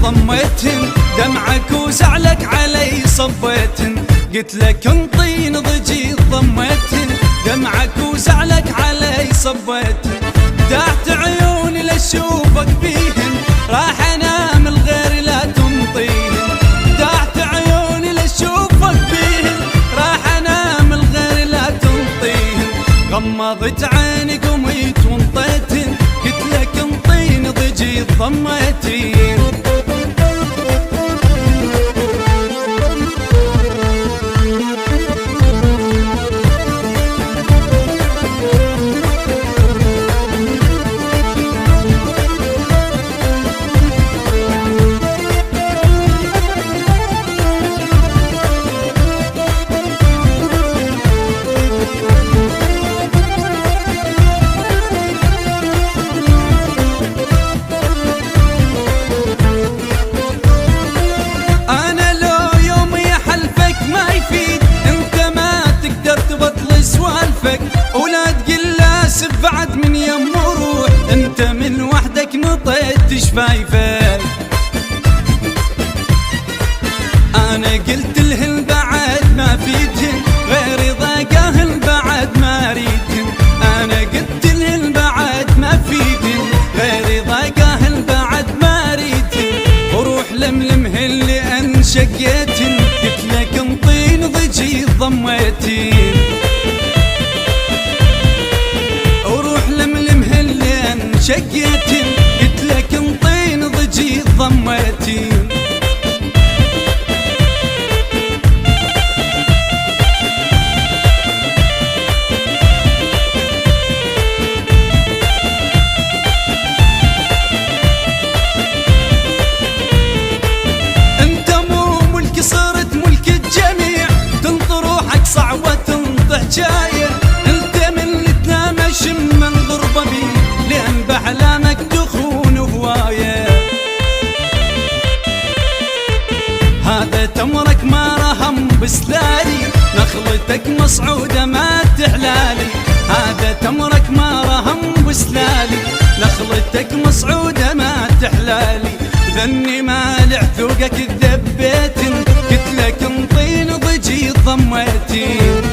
ضميتهن، دمعك وزعلك علي صبيتهن، قلت لك انطين ضجي ضميتهن، دمعك وزعلك علي صبيتهن، دعت عيوني لاشوفك بيهن، راح انام الغير لا تنطيهن، دعت عيوني لاشوفك بيهن، راح انام الغير لا تنطيهن، غمضت عيني قميت وانطيتهن، قلت لك انطين ضجي ضميتهن. ولا تقل اسف بعد من يم وروح، انت من وحدك نطيت شفايفك، انا قلت لهن بعد ما فيدهن، غير ضاقاهن بعد ما اريدهن، انا قلت لهن بعد ما فيدهن، غير ضاقاهن بعد ما اريدهن، وروح لملمهن لان شقيتهن، قلت لك انطين ضجي ضميتهن، شقيتن، قلت لك انطين ضجي ضميتن. انت مو ملك صرت ملك الجميع، تنطر روحك صعبة تنطح جاية، انت من اللي تنام اشم منظر ضبي، لأن بأحلامك تخون هواية، هذا تمرك ما رهم بسلالي، نخلتك مصعودة ما تحلالي، هذا تمرك ما رهم بسلالي، نخلتك مصعودة ما تحلالي، ذني مالع ذوقك ذبيتن، قلت لك انطين ضجي ضميتن،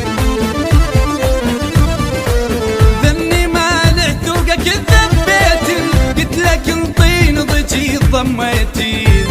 قلت لك انطين ضجي ضميتين.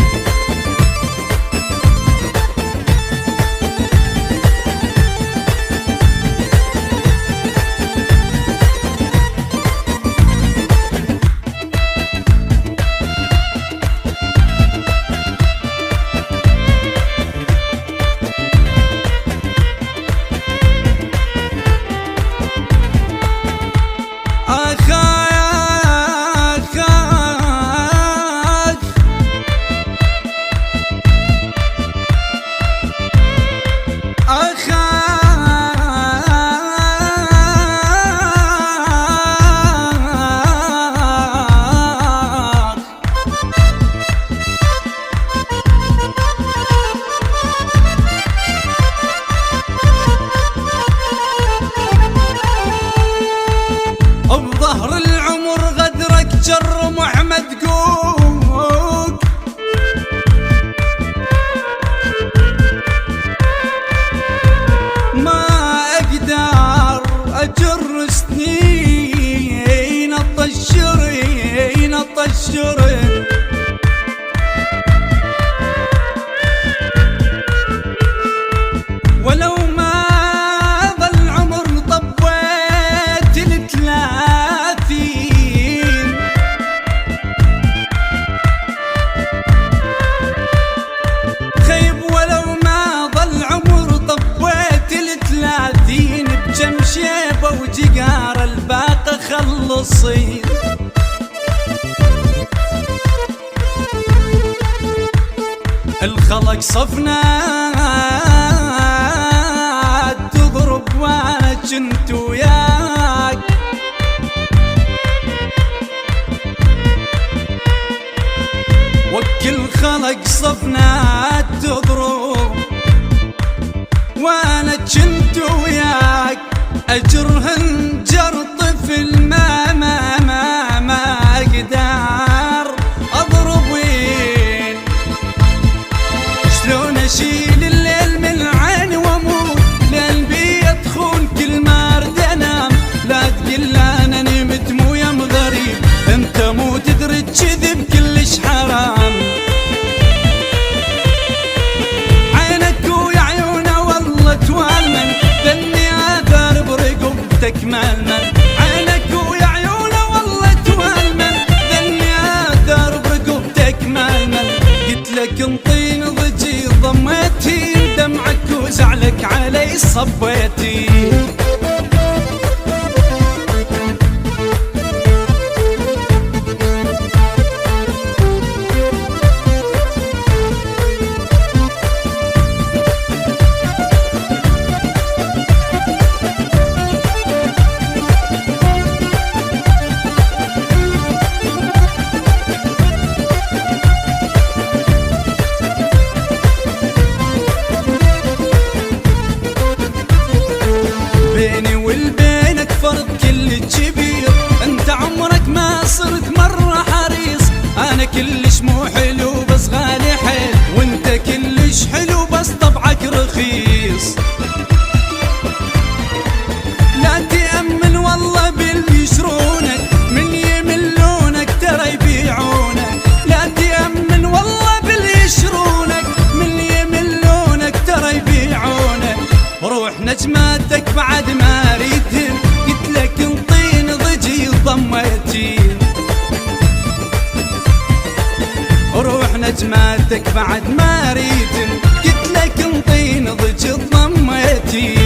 بظهر العمر غدرك جر محمد قوق، ما اقدر اجر سنين الطشرين الطشرين، ولو ما ظل عمر طبيت الثلاثين، خيب ولو ما ظل عمر طبيت الثلاثين، بجم شيبة وجقار الباقي خلصين، الخلق صفنا تضرب وانا جنت وياك، وكل خلق صفنا تضرب وانا جنت وياك، اجرهن جر طفل ما اقدر اضرب وين، عينك ويا عيونه والله توالمل، ذني اثر برقبتك ململ. قلت لك انطيني ضجي ضميتي، دمعك وزعلك علي صبيتي. بيني والبينك فرق كل كبير، انت عمرك ما صرت مرة حريص. انا كلش مو حلو بس غالي حيل، وانت كلش حلو بس طبعك رخيص. لا تأمن والله باللي يشرونك، من يملونك ترى يبيعونك. لا تأمن والله باللي يشرونك، من يملونك ترى يبيعونك. روح نجماتك بعد ما ريتن، قلت لك انطيني ضجي ضميتي. روح نجماتك بعد ما ريتن، قلت لك انطيني ضجي ضميتي.